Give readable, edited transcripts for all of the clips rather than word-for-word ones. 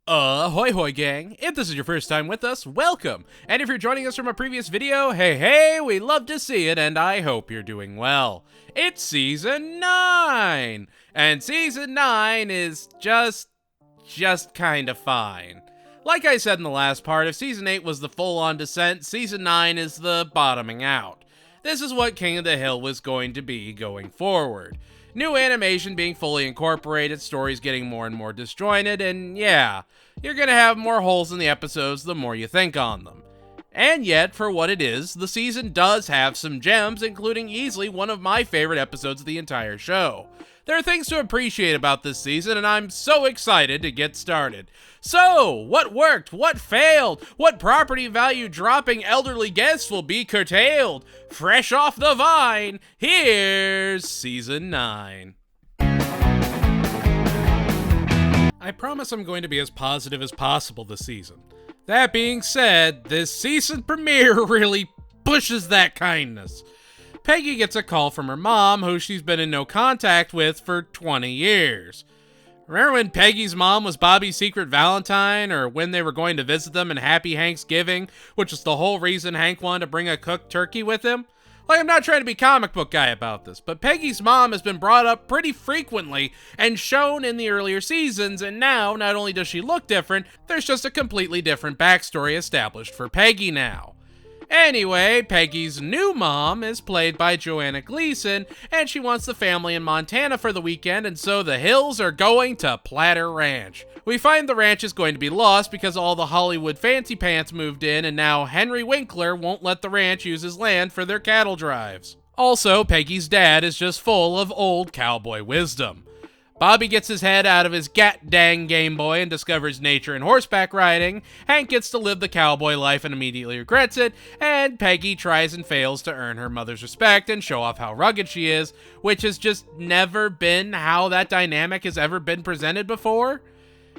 Ahoy hoy gang, if this is your first time with us, welcome, and if you're joining us from a previous video, hey, we love to see it, and I hope you're doing well. It's Season 9, and Season 9 is just kinda fine. Like I said in the last part, if Season 8 was the full-on descent, Season 9 is the bottoming out. This is what King of the Hill was going to be going forward. New animation being fully incorporated, stories getting more and more disjointed, and yeah, you're gonna have more holes in the episodes the more you think on them. And yet, for what it is, the season does have some gems, including easily one of my favorite episodes of the entire show. There are things to appreciate about this season, and I'm so excited to get started. So, what worked? What failed? What property value dropping elderly guests will be curtailed? Fresh off the vine, here's Season 9. I promise I'm going to be as positive as possible this season. That being said, this season premiere really pushes that kindness. Peggy gets a call from her mom, who she's been in no contact with for 20 years. Remember when Peggy's mom was Bobby's secret Valentine, or when they were going to visit them in Happy Thanksgiving, which is the whole reason Hank wanted to bring a cooked turkey with him? Like, I'm not trying to be comic book guy about this, but Peggy's mom has been brought up pretty frequently and shown in the earlier seasons, and now, not only does she look different, there's just a completely different backstory established for Peggy now. Anyway, Peggy's new mom is played by Joanna Gleason, and she wants the family in Montana for the weekend, and so the Hills are going to Platter Ranch. We find the ranch is going to be lost because all the Hollywood fancy pants moved in, and now Henry Winkler won't let the ranch use his land for their cattle drives. Also, Peggy's dad is just full of old cowboy wisdom. Bobby gets his head out of his gat-dang Game Boy and discovers nature and horseback riding. Hank gets to live the cowboy life and immediately regrets it. And Peggy tries and fails to earn her mother's respect and show off how rugged she is, which has just never been how that dynamic has ever been presented before.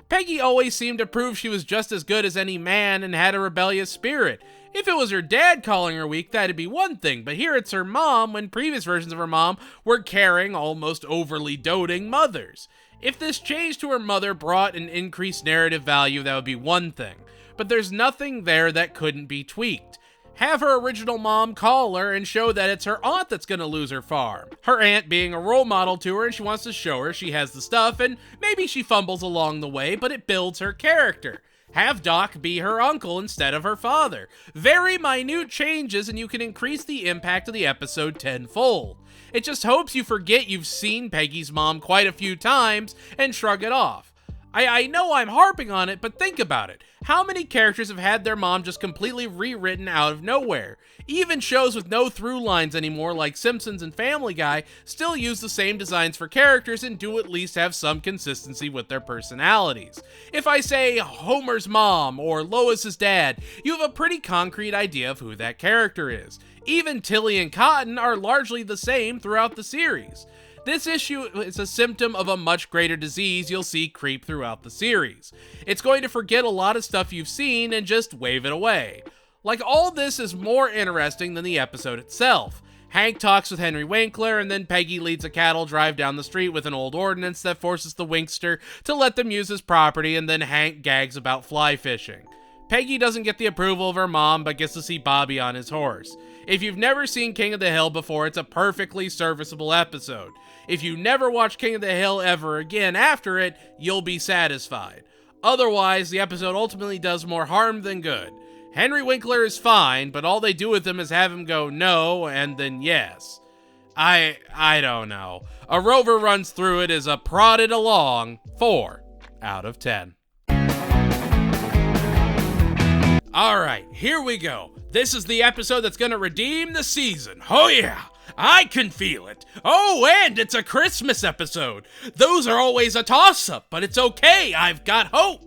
Peggy always seemed to prove she was just as good as any man and had a rebellious spirit. If it was her dad calling her weak, that'd be one thing, but here it's her mom, when previous versions of her mom were caring, almost overly doting mothers. If this change to her mother brought an increased narrative value, that would be one thing, but there's nothing there that couldn't be tweaked. Have her original mom call her and show that it's her aunt that's gonna lose her farm. Her aunt being a role model to her, and she wants to show her she has the stuff, and maybe she fumbles along the way, but it builds her character. Have Doc be her uncle instead of her father. Very minute changes, and you can increase the impact of the episode tenfold. It just hopes you forget you've seen Peggy's mom quite a few times and shrug it off. I know I'm harping on it, but think about it. How many characters have had their mom just completely rewritten out of nowhere? Even shows with no through lines anymore, like Simpsons and Family Guy, still use the same designs for characters and do at least have some consistency with their personalities. If I say Homer's mom or Lois's dad, you have a pretty concrete idea of who that character is. Even Tilly and Cotton are largely the same throughout the series. This issue is a symptom of a much greater disease you'll see creep throughout the series. It's going to forget a lot of stuff you've seen and just wave it away. Like, all this is more interesting than the episode itself. Hank talks with Henry Winkler, and then Peggy leads a cattle drive down the street with an old ordinance that forces the Winkster to let them use his property, and then Hank gags about fly fishing. Peggy doesn't get the approval of her mom, but gets to see Bobby on his horse. If you've never seen King of the Hill before, it's a perfectly serviceable episode. If you never watch King of the Hill ever again after it, you'll be satisfied. Otherwise, the episode ultimately does more harm than good. Henry Winkler is fine, but all they do with him is have him go no and then yes. I don't know. A rover runs through it is a prodded along 4 out of 10. Alright, here we go. This is the episode that's gonna redeem the season. Oh yeah, I can feel it. Oh, and it's a Christmas episode. Those are always a toss-up, but it's okay, I've got hope.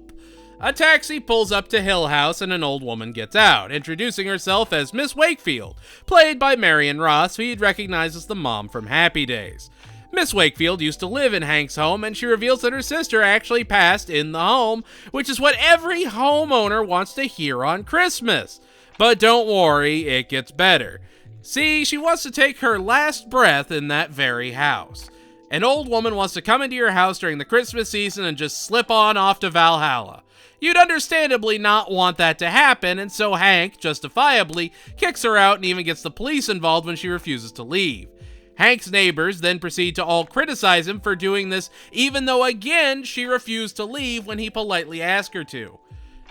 A taxi pulls up to Hill House and an old woman gets out, introducing herself as Miss Wakefield, played by Marion Ross, who you'd recognize as the mom from Happy Days. Miss Wakefield used to live in Hank's home, and she reveals that her sister actually passed in the home, which is what every homeowner wants to hear on Christmas. But don't worry, it gets better. See, she wants to take her last breath in that very house. An old woman wants to come into your house during the Christmas season and just slip on off to Valhalla. You'd understandably not want that to happen, and so Hank, justifiably, kicks her out and even gets the police involved when she refuses to leave. Hank's neighbors then proceed to all criticize him for doing this, even though again she refused to leave when he politely asked her to.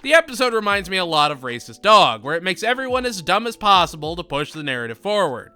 The episode reminds me a lot of Racist Dog, where it makes everyone as dumb as possible to push the narrative forward.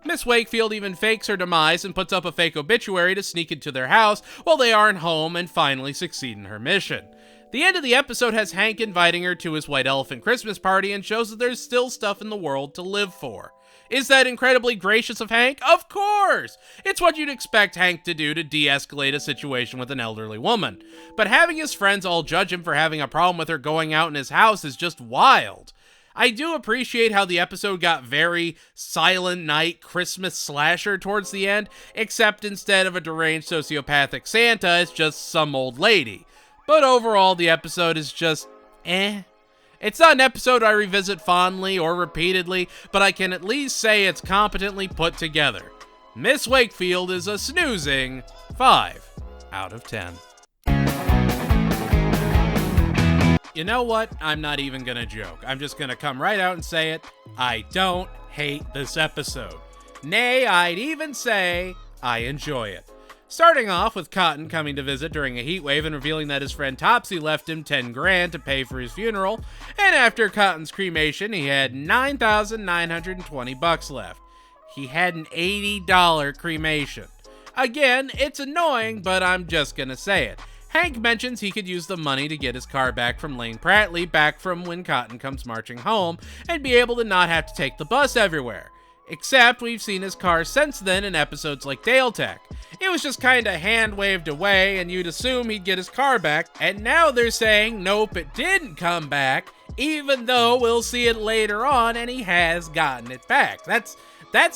Miss Wakefield even fakes her demise and puts up a fake obituary to sneak into their house while they aren't home and finally succeed in her mission. The end of the episode has Hank inviting her to his White Elephant Christmas party and shows that there's still stuff in the world to live for. Is that incredibly gracious of Hank? Of course! It's what you'd expect Hank to do to de-escalate a situation with an elderly woman. But having his friends all judge him for having a problem with her going out in his house is just wild. I do appreciate how the episode got very Silent Night Christmas slasher towards the end, except instead of a deranged sociopathic Santa, it's just some old lady. But overall, the episode is just It's not an episode I revisit fondly or repeatedly, but I can at least say it's competently put together. Miss Wakefield is a snoozing 5 out of 10. You know what? I'm not even gonna joke. I'm just gonna come right out and say it. I don't hate this episode. Nay, I'd even say I enjoy it. Starting off with Cotton coming to visit during a heat wave and revealing that his friend Topsy left him $10,000 to pay for his funeral, and after Cotton's cremation, he had $9,920 left. He had an $80 cremation. Again, it's annoying, but I'm just gonna say it. Hank mentions he could use the money to get his car back from Lane Pratley back from when Cotton comes marching home and be able to not have to take the bus everywhere. Except we've seen his car since then in episodes like Dale Tech. It was just kinda hand-waved away and you'd assume he'd get his car back, and now they're saying nope, it didn't come back, even though we'll see it later on and he has gotten it back. That's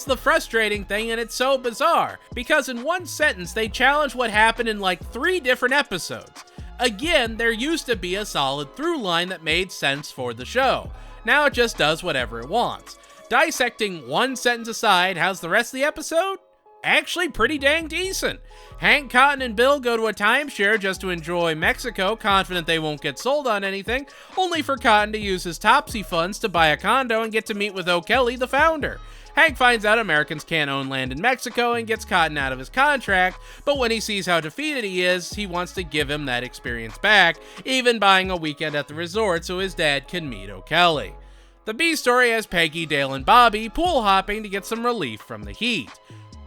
the frustrating thing, and it's so bizarre, because in one sentence they challenge what happened in like 3 different episodes. Again, there used to be a solid through line that made sense for the show. Now it just does whatever it wants. Dissecting one sentence aside, how's the rest of the episode? Actually pretty dang decent. Hank, Cotton, and Bill go to a timeshare just to enjoy Mexico, confident they won't get sold on anything, only for Cotton to use his Topsy funds to buy a condo and get to meet with O'Kelly, the founder. Hank finds out Americans can't own land in Mexico and gets Cotton out of his contract, but when he sees how defeated he is, he wants to give him that experience back, even buying a weekend at the resort so his dad can meet O'Kelly. The B story has Peggy, Dale, and Bobby pool hopping to get some relief from the heat.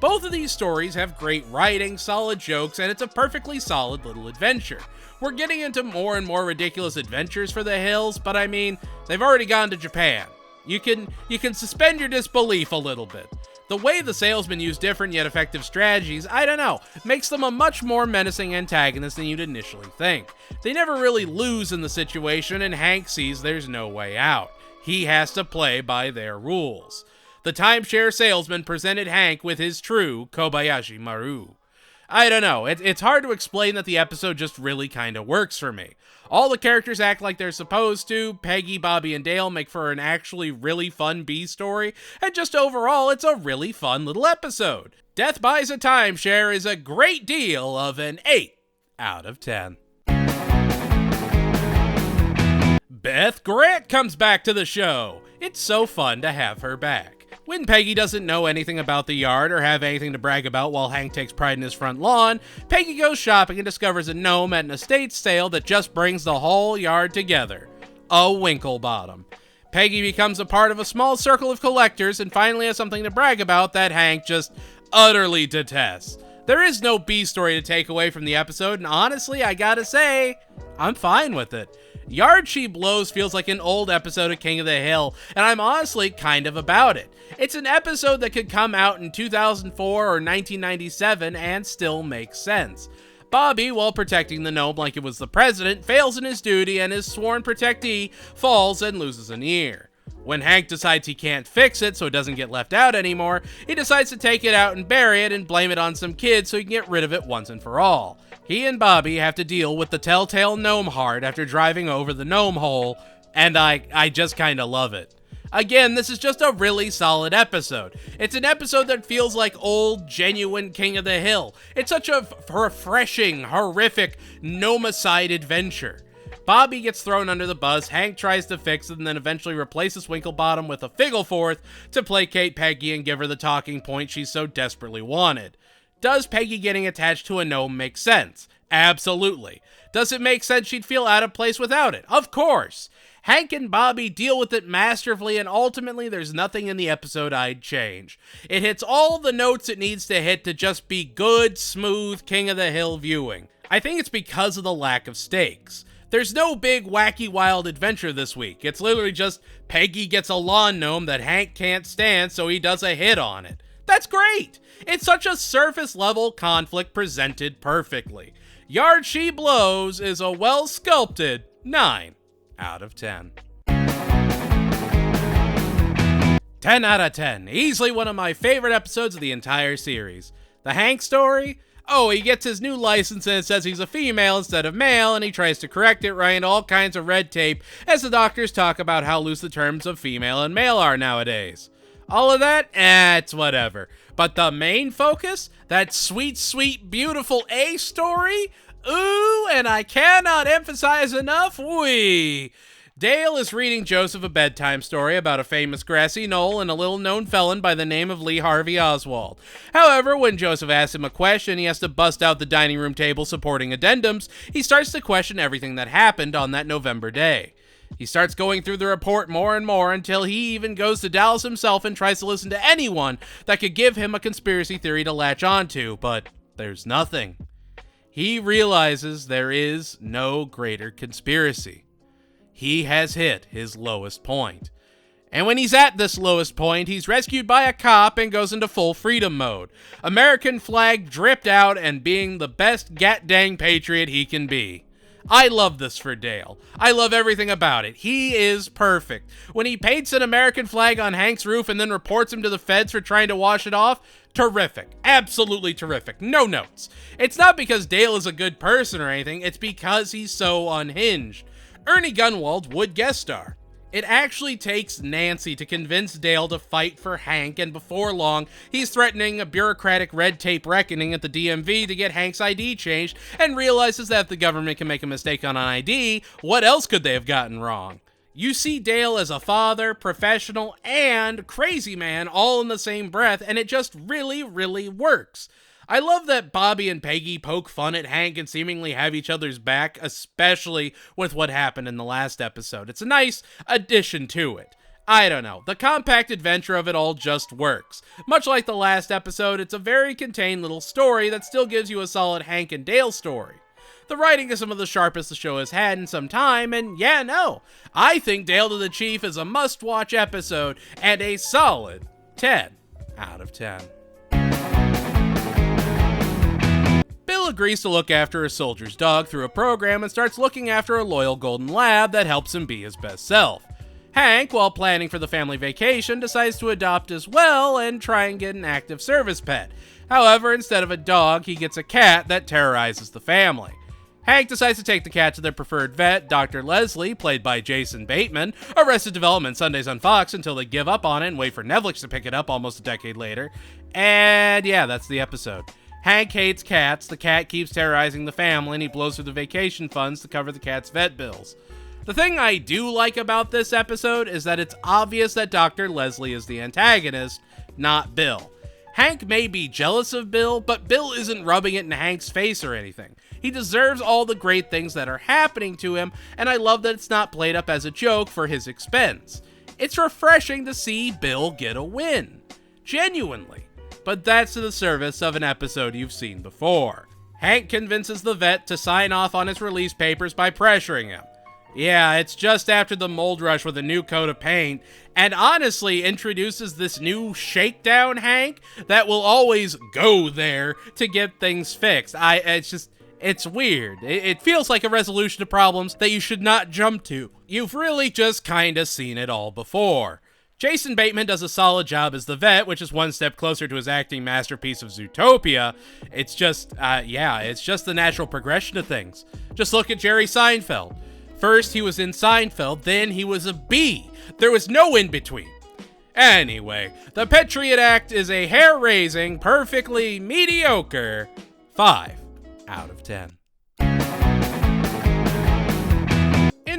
Both of these stories have great writing, solid jokes, and it's a perfectly solid little adventure. We're getting into more and more ridiculous adventures for the Hills, but I mean, they've already gone to Japan. You can suspend your disbelief a little bit. The way the salesmen use different yet effective strategies, I don't know, makes them a much more menacing antagonist than you'd initially think. They never really lose in the situation, and Hank sees there's no way out. He has to play by their rules. The timeshare salesman presented Hank with his true Kobayashi Maru. I don't know, it's hard to explain that the episode just really kinda works for me. All the characters act like they're supposed to, Peggy, Bobby, and Dale make for an actually really fun B story, and just overall, it's a really fun little episode. Death Buys a Timeshare is a great deal of an 8 out of 10. Beth Grant comes back to the show. It's so fun to have her back. When Peggy doesn't know anything about the yard or have anything to brag about while Hank takes pride in his front lawn, Peggy goes shopping and discovers a gnome at an estate sale that just brings the whole yard together. A Winklebottom. Peggy becomes a part of a small circle of collectors and finally has something to brag about that Hank just utterly detests. There is no B story to take away from the episode, and honestly, I gotta say, I'm fine with it. Yard She Blows feels like an old episode of King of the Hill, and I'm honestly kind of about it. It's an episode that could come out in 2004 or 1997 and still make sense. Bobby, while protecting the gnome like it was the president, fails in his duty and his sworn protectee falls and loses an ear. When Hank decides he can't fix it so it doesn't get left out anymore, he decides to take it out and bury it and blame it on some kid so he can get rid of it once and for all. He and Bobby have to deal with the telltale gnome heart after driving over the gnome hole, and I just kinda love it. Again, this is just a really solid episode. It's an episode that feels like old, genuine King of the Hill. It's such a refreshing, horrific, gnomicide adventure. Bobby gets thrown under the bus, Hank tries to fix it, and then eventually replaces Winklebottom with a Figgleforth to placate Peggy and give her the talking point she so desperately wanted. Does Peggy getting attached to a gnome make sense? Absolutely. Does it make sense she'd feel out of place without it? Of course. Hank and Bobby deal with it masterfully, and ultimately there's nothing in the episode I'd change. It hits all the notes it needs to hit to just be good, smooth, King of the Hill viewing. I think it's because of the lack of stakes. There's no big, wacky, wild adventure this week. It's literally just Peggy gets a lawn gnome that Hank can't stand, so he does a hit on it. That's great! It's such a surface-level conflict presented perfectly. Yard She Blows is a well-sculpted 9 out of 10. 10 out of 10. Easily one of my favorite episodes of the entire series. The Hank story? Oh, he gets his new license and it says he's a female instead of male, and he tries to correct it, right? All kinds of red tape as the doctors talk about how loose the terms of female and male are nowadays. All of that? It's whatever. But the main focus? That sweet, sweet, beautiful A story? Ooh, and I cannot emphasize enough, Dale is reading Joseph a bedtime story about a famous grassy knoll and a little-known felon by the name of Lee Harvey Oswald. However, when Joseph asks him a question, he has to bust out the dining room table supporting addendums. He starts to question everything that happened on that November day. He starts going through the report more and more until he even goes to Dallas himself and tries to listen to anyone that could give him a conspiracy theory to latch onto, but there's nothing. He realizes there is no greater conspiracy. He has hit his lowest point. And when he's at this lowest point, he's rescued by a cop and goes into full freedom mode. American flag dripped out and being the best gat-dang patriot he can be. I love this for Dale. I love everything about it. He is perfect. When he paints an American flag on Hank's roof and then reports him to the feds for trying to wash it off, terrific. Absolutely terrific. No notes. It's not because Dale is a good person or anything, it's because he's so unhinged. Ernie Gunwald would guest star. It actually takes Nancy to convince Dale to fight for Hank, and before long, he's threatening a bureaucratic red tape reckoning at the DMV to get Hank's ID changed, and realizes that if the government can make a mistake on an ID, what else could they have gotten wrong? You see Dale as a father, professional, and crazy man all in the same breath, and it just really, really works. I love that Bobby and Peggy poke fun at Hank and seemingly have each other's back, especially with what happened in the last episode. It's a nice addition to it. I don't know, the compact adventure of it all just works. Much like the last episode, it's a very contained little story that still gives you a solid Hank and Dale story. The writing is some of the sharpest the show has had in some time, and I think Dale to the Chief is a must-watch episode and a solid 10 out of 10. Bill agrees to look after a soldier's dog through a program and starts looking after a loyal golden lab that helps him be his best self. Hank, while planning for the family vacation, decides to adopt as well and try and get an active service pet. However, instead of a dog, he gets a cat that terrorizes the family. Hank decides to take the cat to their preferred vet, Dr. Leslie, played by Jason Bateman, Arrested Development Sundays on Fox until they give up on it and wait for Netflix to pick it up almost a decade later. And that's the episode. Hank hates cats, the cat keeps terrorizing the family, and he blows through the vacation funds to cover the cat's vet bills. The thing I do like about this episode is that it's obvious that Dr. Leslie is the antagonist, not Bill. Hank may be jealous of Bill, but Bill isn't rubbing it in Hank's face or anything. He deserves all the great things that are happening to him, and I love that it's not played up as a joke for his expense. It's refreshing to see Bill get a win. Genuinely. But that's to the service of an episode you've seen before. Hank convinces the vet to sign off on his release papers by pressuring him. It's just after the mold rush with a new coat of paint, and honestly introduces this new shakedown Hank that will always go there to get things fixed. It's weird. It feels like a resolution to problems that you should not jump to. You've really just kinda seen it all before. Jason Bateman does a solid job as the vet, which is one step closer to his acting masterpiece of Zootopia. It's just the natural progression of things. Just look at Jerry Seinfeld. First he was in Seinfeld, then he was a bee. There was no in-between. Anyway, the Patriot Act is a hair-raising, perfectly mediocre 5 out of 10.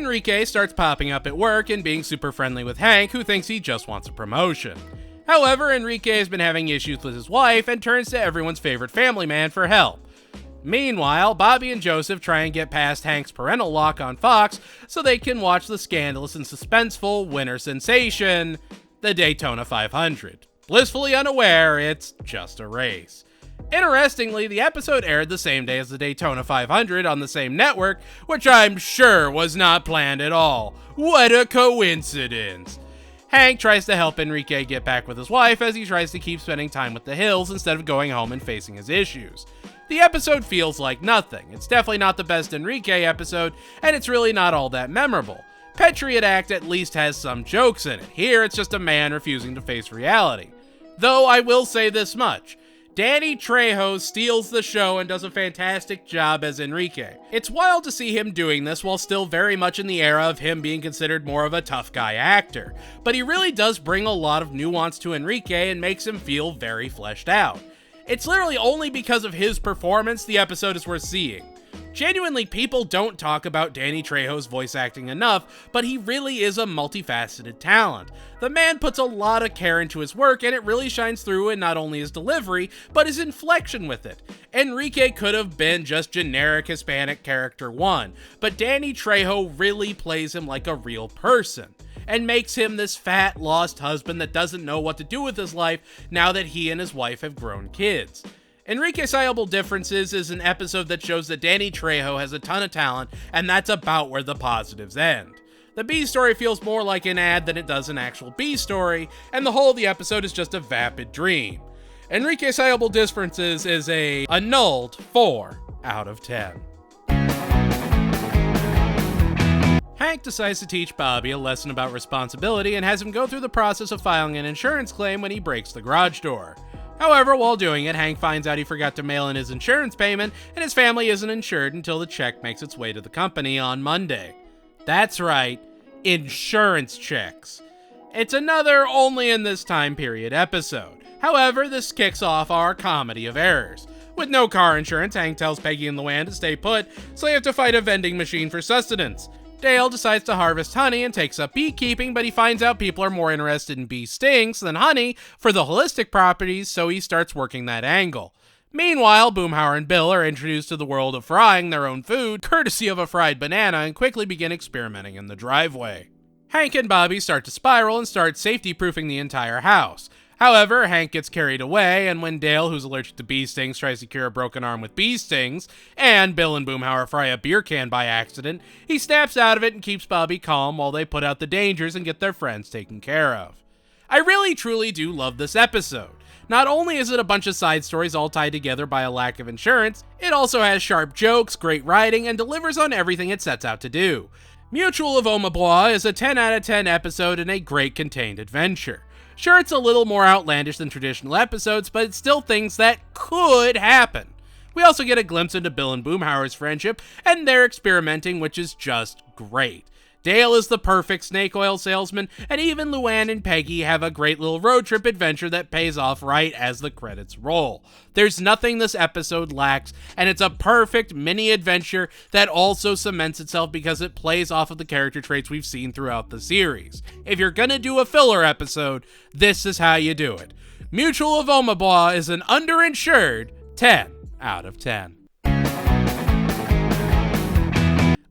Enrique starts popping up at work and being super friendly with Hank, who thinks he just wants a promotion. However, Enrique has been having issues with his wife and turns to everyone's favorite family man for help. Meanwhile, Bobby and Joseph try and get past Hank's parental lock on Fox so they can watch the scandalous and suspenseful winter sensation, the Daytona 500. Blissfully unaware it's just a race. Interestingly, the episode aired the same day as the Daytona 500 on the same network, which I'm sure was not planned at all. What a coincidence! Hank tries to help Enrique get back with his wife as he tries to keep spending time with the Hills instead of going home and facing his issues. The episode feels like nothing. It's definitely not the best Enrique episode, and it's really not all that memorable. Patriot Act at least has some jokes in it. Here, it's just a man refusing to face reality. Though I will say this much. Danny Trejo steals the show and does a fantastic job as Enrique. It's wild to see him doing this while still very much in the era of him being considered more of a tough guy actor. But he really does bring a lot of nuance to Enrique and makes him feel very fleshed out. It's literally only because of his performance the episode is worth seeing. Genuinely, people don't talk about Danny Trejo's voice acting enough, but he really is a multifaceted talent. The man puts a lot of care into his work, and it really shines through in not only his delivery, but his inflection with it. Enrique could have been just generic Hispanic character 1, but Danny Trejo really plays him like a real person, and makes him this fat, lost husband that doesn't know what to do with his life now that he and his wife have grown kids. Enrique Sayable Differences is an episode that shows that Danny Trejo has a ton of talent, and that's about where the positives end. The B story feels more like an ad than it does an actual B story, and the whole of the episode is just a vapid dream. Enrique Sayable Differences is a annulled 4 out of 10. Hank decides to teach Bobby a lesson about responsibility and has him go through the process of filing an insurance claim when he breaks the garage door. However, while doing it, Hank finds out he forgot to mail in his insurance payment, and his family isn't insured until the check makes its way to the company on Monday. That's right, insurance checks. It's another only in this time period episode. However, this kicks off our comedy of errors. With no car insurance, Hank tells Peggy and Luann to stay put, so they have to fight a vending machine for sustenance. Dale decides to harvest honey and takes up beekeeping, but he finds out people are more interested in bee stings than honey for the holistic properties, so he starts working that angle. Meanwhile, Boomhauer and Bill are introduced to the world of frying their own food, courtesy of a fried banana, and quickly begin experimenting in the driveway. Hank and Bobby start to spiral and start safety-proofing the entire house. However, Hank gets carried away, and when Dale, who's allergic to bee stings, tries to cure a broken arm with bee stings, and Bill and Boomhauer fry a beer can by accident, he snaps out of it and keeps Bobby calm while they put out the dangers and get their friends taken care of. I really truly do love this episode. Not only is it a bunch of side stories all tied together by a lack of insurance, it also has sharp jokes, great writing, and delivers on everything it sets out to do. Mutual of Omabois is a 10 out of 10 episode and a great contained adventure. Sure, it's a little more outlandish than traditional episodes, but it's still things that could happen. We also get a glimpse into Bill and Boomhauer's friendship and their experimenting, which is just great. Dale is the perfect snake oil salesman, and even Luann and Peggy have a great little road trip adventure that pays off right as the credits roll. There's nothing this episode lacks, and it's a perfect mini adventure that also cements itself because it plays off of the character traits we've seen throughout the series. If you're gonna do a filler episode, this is how you do it. Mutual of Omabois is an underinsured 10 out of 10.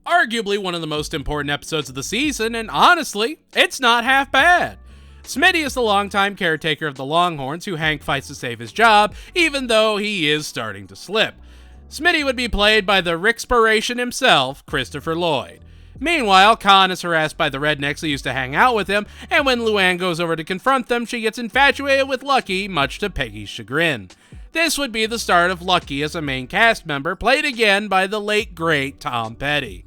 Arguably one of the most important episodes of the season, and honestly, it's not half bad. Smitty is the longtime caretaker of the Longhorns who Hank fights to save his job, even though he is starting to slip. Smitty would be played by the Rickspiration himself, Christopher Lloyd. Meanwhile, Khan is harassed by the rednecks who used to hang out with him, and when Luann goes over to confront them, she gets infatuated with Lucky, much to Peggy's chagrin. This would be the start of Lucky as a main cast member, played again by the late great Tom Petty.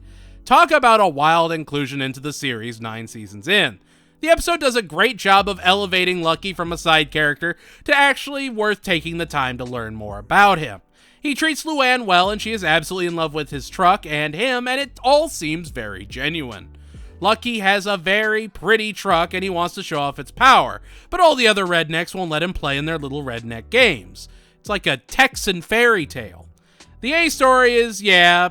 Talk about a wild inclusion into the series 9 seasons in. The episode does a great job of elevating Lucky from a side character to actually worth taking the time to learn more about him. He treats Luann well and she is absolutely in love with his truck and him, and it all seems very genuine. Lucky has a very pretty truck and he wants to show off its power, but all the other rednecks won't let him play in their little redneck games. It's like a Texan fairy tale. The A story is,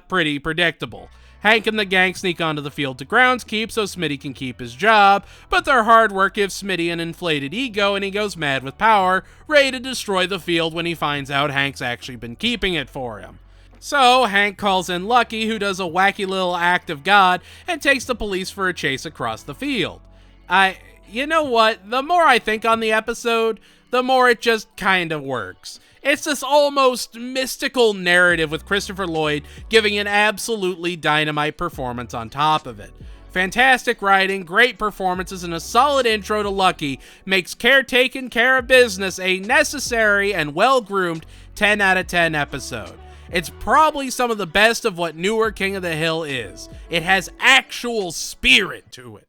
pretty predictable. Hank and the gang sneak onto the field to groundskeep so Smitty can keep his job, but their hard work gives Smitty an inflated ego and he goes mad with power, ready to destroy the field when he finds out Hank's actually been keeping it for him. So Hank calls in Lucky, who does a wacky little act of God and takes the police for a chase across the field. You know what? The more I think on the episode, the more it just kind of works. It's this almost mystical narrative with Christopher Lloyd giving an absolutely dynamite performance on top of it. Fantastic writing, great performances, and a solid intro to Lucky makes Taking Care of Business a necessary and well-groomed 10 out of 10 episode. It's probably some of the best of what newer King of the Hill is. It has actual spirit to it.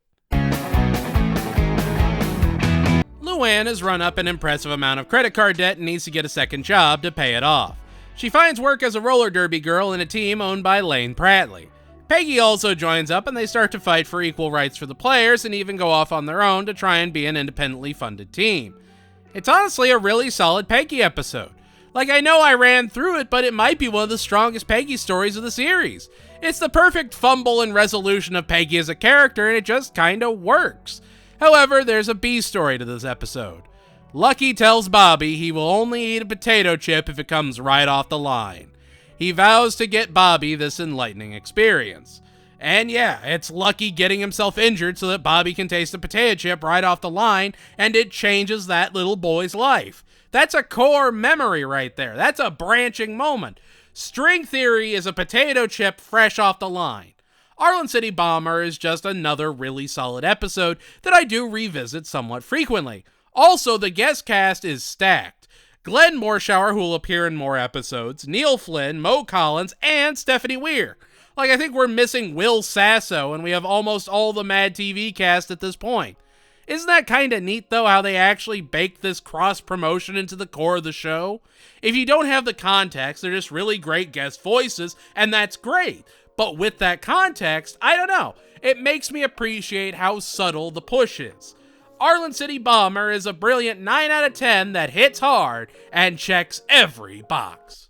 Luann has run up an impressive amount of credit card debt and needs to get a second job to pay it off. She finds work as a roller derby girl in a team owned by Lane Pratley. Peggy also joins up and they start to fight for equal rights for the players and even go off on their own to try and be an independently funded team. It's honestly a really solid Peggy episode. I know I ran through it, but it might be one of the strongest Peggy stories of the series. It's the perfect fumble and resolution of Peggy as a character and it just kinda works. However, there's a B story to this episode. Lucky tells Bobby he will only eat a potato chip if it comes right off the line. He vows to get Bobby this enlightening experience. And yeah, it's Lucky getting himself injured so that Bobby can taste a potato chip right off the line, and it changes that little boy's life. That's a core memory right there. That's a branching moment. String theory is a potato chip fresh off the line. Arlen City Bomber is just another really solid episode that I do revisit somewhat frequently. Also, the guest cast is stacked. Glenn Morshower, who will appear in more episodes, Neil Flynn, Mo Collins, and Stephanie Weir. I think we're missing Will Sasso, and we have almost all the Mad TV cast at this point. Isn't that kinda neat, though, how they actually baked this cross-promotion into the core of the show? If you don't have the context, they're just really great guest voices, and that's great. But with that context, I don't know, it makes me appreciate how subtle the push is. Arlen City Bomber is a brilliant 9 out of 10 that hits hard and checks every box.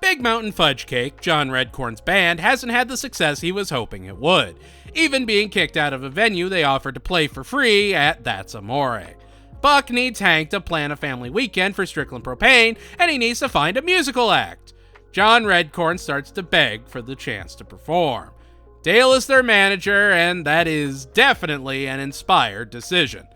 Big Mountain Fudge Cake, John Redcorn's band, hasn't had the success he was hoping it would, even being kicked out of a venue they offered to play for free at That's Amore. Buck needs Hank to plan a family weekend for Strickland Propane, and he needs to find a musical act. John Redcorn starts to beg for the chance to perform. Dale is their manager, and that is definitely an inspired decision.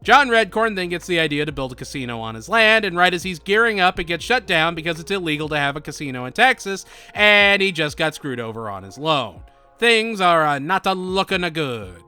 John Redcorn then gets the idea to build a casino on his land, and right as he's gearing up, it gets shut down because it's illegal to have a casino in Texas, and he just got screwed over on his loan. Things are not a-looking good.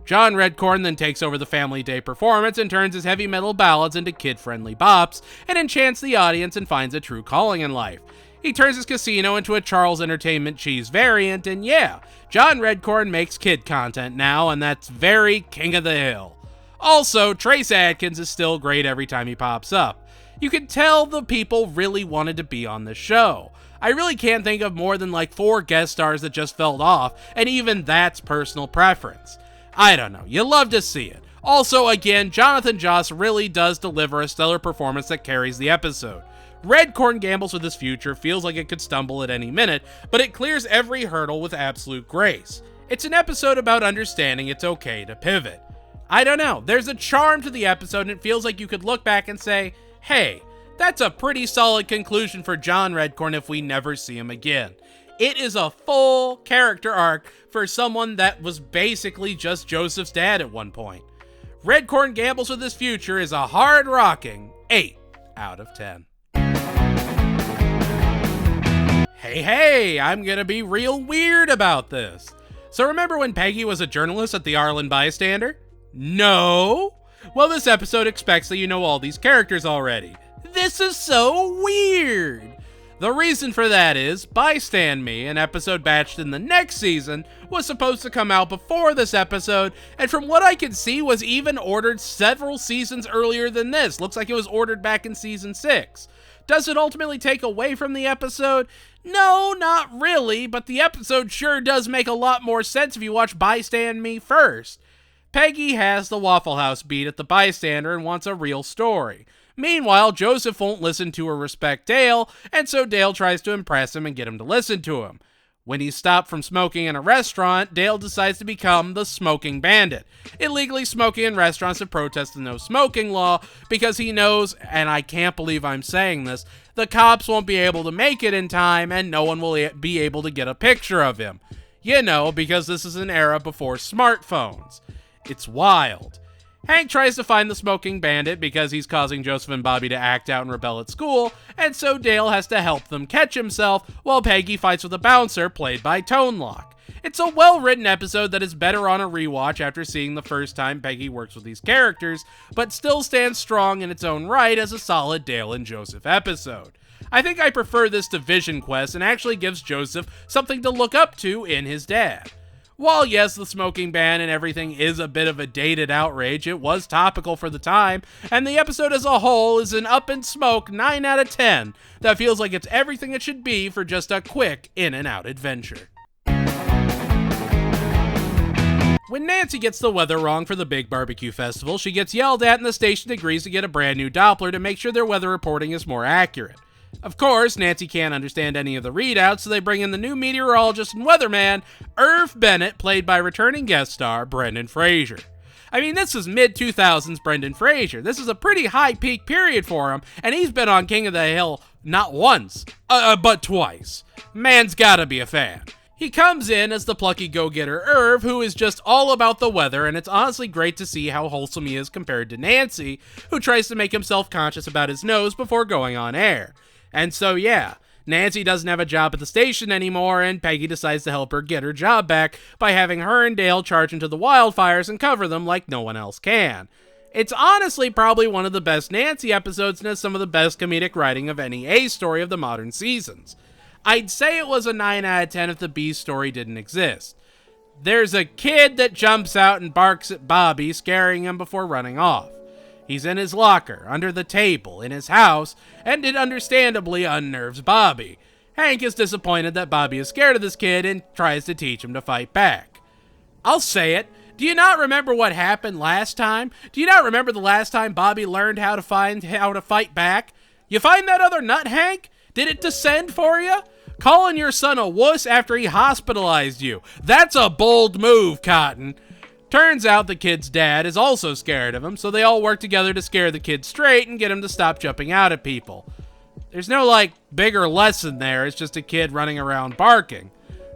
John Redcorn then takes over the Family Day performance and turns his heavy metal ballads into kid-friendly bops, and enchants the audience and finds a true calling in life. He turns his casino into a Charles Entertainment cheese variant, and yeah, John Redcorn makes kid content now, and that's very King of the Hill. Also, Trace Adkins is still great every time he pops up. You can tell the people really wanted to be on the show. I really can't think of more than 4 guest stars that just fell off, and even that's personal preference. I don't know, you love to see it. Also, again, Jonathan Joss really does deliver a stellar performance that carries the episode. Redcorn gambles with his future, feels like it could stumble at any minute, but it clears every hurdle with absolute grace. It's an episode about understanding it's okay to pivot. I don't know, there's a charm to the episode and it feels like you could look back and say, hey, that's a pretty solid conclusion for John Redcorn if we never see him again. It is a full character arc for someone that was basically just Joseph's dad at one point. Redcorn gambles with his future is a hard-rocking 8 out of 10. Hey, I'm gonna be real weird about this. So remember when Peggy was a journalist at the Arlen Bystander? No? Well, this episode expects that you know all these characters already. This is so weird. The reason for that is, Bystand Me, an episode batched in the next season, was supposed to come out before this episode, and from what I can see was even ordered several seasons earlier than this. Looks like it was ordered back in season 6. Does it ultimately take away from the episode? No, not really, but the episode sure does make a lot more sense if you watch Bystand Me first. Peggy has the Waffle House beat at the Bystander and wants a real story. Meanwhile, Joseph won't listen to or respect Dale, and so Dale tries to impress him and get him to listen to him. When he's stopped from smoking in a restaurant, Dale decides to become the smoking bandit, illegally smoking in restaurants to protest the no smoking law because he knows, and I can't believe I'm saying this, the cops won't be able to make it in time and no one will be able to get a picture of him. You know, because this is an era before smartphones. It's wild. Hank tries to find the smoking bandit because he's causing Joseph and Bobby to act out and rebel at school, and so Dale has to help them catch himself while Peggy fights with a bouncer played by Tone Lock. It's a well-written episode that is better on a rewatch after seeing the first time Peggy works with these characters, but still stands strong in its own right as a solid Dale and Joseph episode. I think I prefer this to Vision Quest and actually gives Joseph something to look up to in his dad. While yes, the smoking ban and everything is a bit of a dated outrage, it was topical for the time, and the episode as a whole is an up in smoke 9 out of 10 that feels like it's everything it should be for just a quick in and out adventure. When Nancy gets the weather wrong for the big barbecue festival, she gets yelled at and the station agrees to get a brand new Doppler to make sure their weather reporting is more accurate. Of course, Nancy can't understand any of the readouts, so they bring in the new meteorologist and weatherman, Irv Bennett, played by returning guest star Brendan Fraser. I mean, this is mid-2000s Brendan Fraser. This is a pretty high peak period for him, and he's been on King of the Hill not once, but twice. Man's gotta be a fan. He comes in as the plucky go-getter Irv, who is just all about the weather, and it's honestly great to see how wholesome he is compared to Nancy, who tries to make him self-conscious about his nose before going on air. And so yeah, Nancy doesn't have a job at the station anymore, and Peggy decides to help her get her job back by having her and Dale charge into the wildfires and cover them like no one else can. It's honestly probably one of the best Nancy episodes and has some of the best comedic writing of any A story of the modern seasons. I'd say it was a 9 out of 10 if the B story didn't exist. There's a kid that jumps out and barks at Bobby, scaring him before running off. He's in his locker, under the table, in his house, and it understandably unnerves Bobby. Hank is disappointed that Bobby is scared of this kid and tries to teach him to fight back. I'll say it. Do you not remember what happened last time? Do you not remember the last time Bobby learned how to fight back? You find that other nut, Hank? Did it descend for you? Calling your son a wuss after he hospitalized you. That's a bold move, Cotton. Turns out the kid's dad is also scared of him, so they all work together to scare the kid straight and get him to stop jumping out at people. There's no, bigger lesson there, it's just a kid running around barking.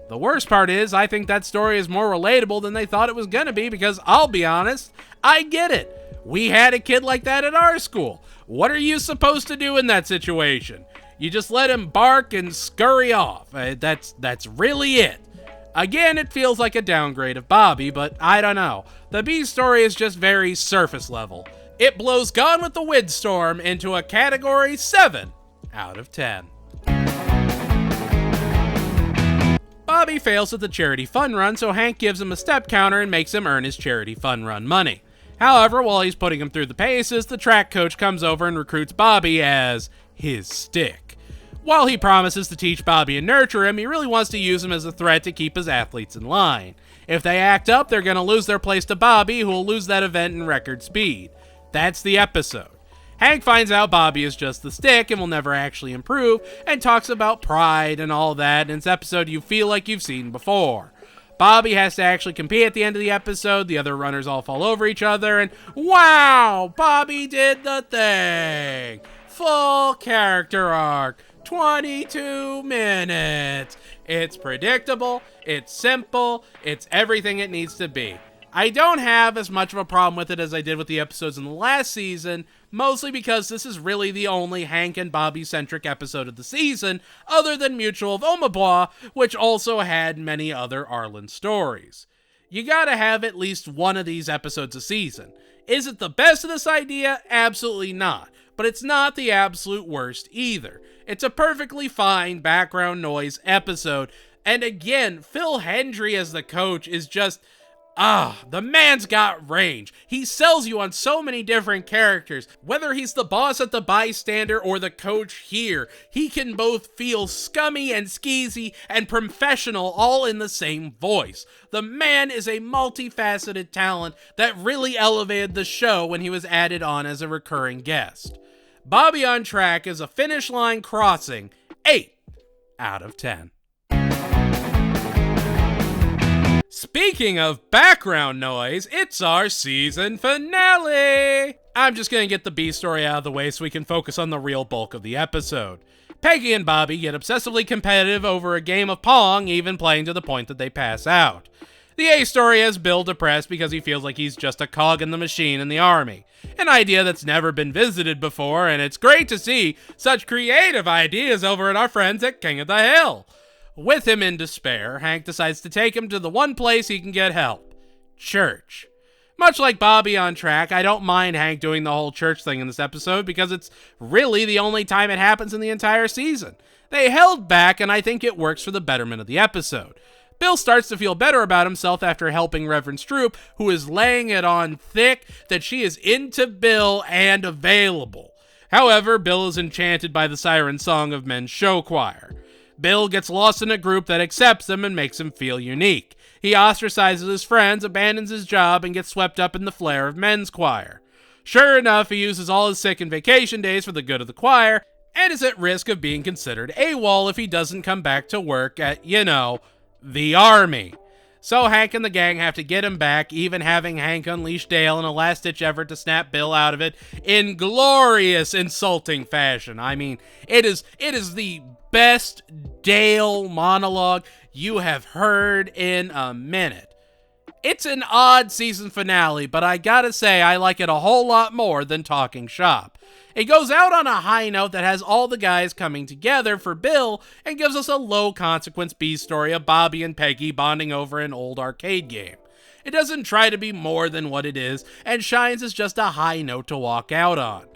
The worst part is, I think that story is more relatable than they thought it was gonna be because, I'll be honest, I get it. We had a kid like that at our school. What are you supposed to do in that situation? You just let him bark and scurry off. That's really it. Again, it feels like a downgrade of Bobby, but I don't know. The B story is just very surface level. It blows Gone with the Windstorm into a category 7 out of 10. Bobby fails at the charity fun run, so Hank gives him a step counter and makes him earn his charity fun run money. However, while he's putting him through the paces, the track coach comes over and recruits Bobby as his stick. While he promises to teach Bobby and nurture him, he really wants to use him as a threat to keep his athletes in line. If they act up, they're going to lose their place to Bobby, who will lose that event in record speed. That's the episode. Hank finds out Bobby is just the stick and will never actually improve, and talks about pride and all that, and it's an episode you feel like you've seen before. Bobby has to actually compete at the end of the episode, the other runners all fall over each other, and wow, Bobby did the thing! Full character arc. 22 minutes. It's predictable, it's simple, it's everything it needs to be. I don't have as much of a problem with it as I did with the episodes in the last season, mostly because this is really the only Hank and Bobby-centric episode of the season, other than Mutual of Omaha, which also had many other Arlen stories. You gotta have at least one of these episodes a season. Is it the best of this idea? Absolutely not. But it's not the absolute worst either. It's a perfectly fine background noise episode. And again, Phil Hendry as the coach is just... the man's got range. He sells you on so many different characters. Whether he's the boss at the Bystander or the coach here, he can both feel scummy and skeezy and professional all in the same voice. The man is a multifaceted talent that really elevated the show when he was added on as a recurring guest. Bobby on Track is a finish line crossing 8 out of 10. Speaking of background noise, it's our season finale! I'm just gonna get the B story out of the way so we can focus on the real bulk of the episode. Peggy and Bobby get obsessively competitive over a game of Pong, even playing to the point that they pass out. The A story has Bill depressed because he feels like he's just a cog in the machine in the army. An idea that's never been visited before, and it's great to see such creative ideas over at our friends at King of the Hill. With him in despair, Hank decides to take him to the one place he can get help: church. Much like Bobby on Track, I don't mind Hank doing the whole church thing in this episode because it's really the only time it happens in the entire season. They held back, and I think it works for the betterment of the episode. Bill starts to feel better about himself after helping Reverend Stroop, who is laying it on thick that she is into Bill and available. However, Bill is enchanted by the siren song of men's show choir. Bill gets lost in a group that accepts him and makes him feel unique. He ostracizes his friends, abandons his job, and gets swept up in the flare of men's choir. Sure enough, he uses all his sick and vacation days for the good of the choir, and is at risk of being considered AWOL if he doesn't come back to work at, the army. So Hank and the gang have to get him back, even having Hank unleash Dale in a last-ditch effort to snap Bill out of it in glorious, insulting fashion. I mean, it is the best Dale monologue you have heard in a minute. It's an odd season finale, but I gotta say I like it a whole lot more than Talking Shop. It goes out on a high note that has all the guys coming together for Bill and gives us a low-consequence B story of Bobby and Peggy bonding over an old arcade game. It doesn't try to be more than what it is and shines as just a high note to walk out on.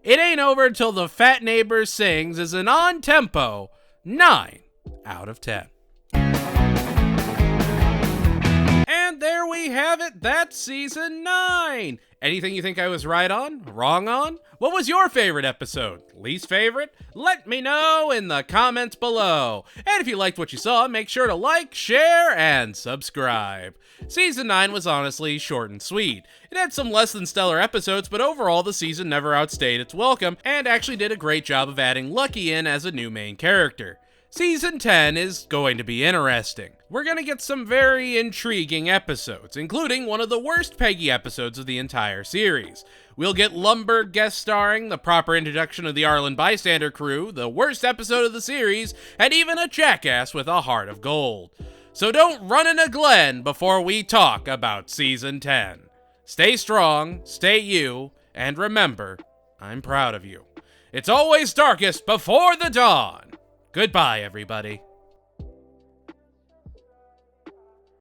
It Ain't Over Till the Fat Neighbor Sings is an on-tempo 9 out of 10. And there we have it, that's season 9! Anything you think I was right on? Wrong on? What was your favorite episode? Least favorite? Let me know in the comments below. And if you liked what you saw, make sure to like, share, and subscribe. Season 9 was honestly short and sweet. It had some less than stellar episodes, but overall the season never outstayed its welcome, and actually did a great job of adding Lucky in as a new main character. Season 10 is going to be interesting. We're going to get some very intriguing episodes, including one of the worst Peggy episodes of the entire series. We'll get Lumber guest starring, the proper introduction of the Arlen Bystander crew, the worst episode of the series, and even a jackass with a heart of gold. So don't run in a glen before we talk about Season 10. Stay strong, stay you, and remember, I'm proud of you. It's always darkest before the dawn. Goodbye, everybody.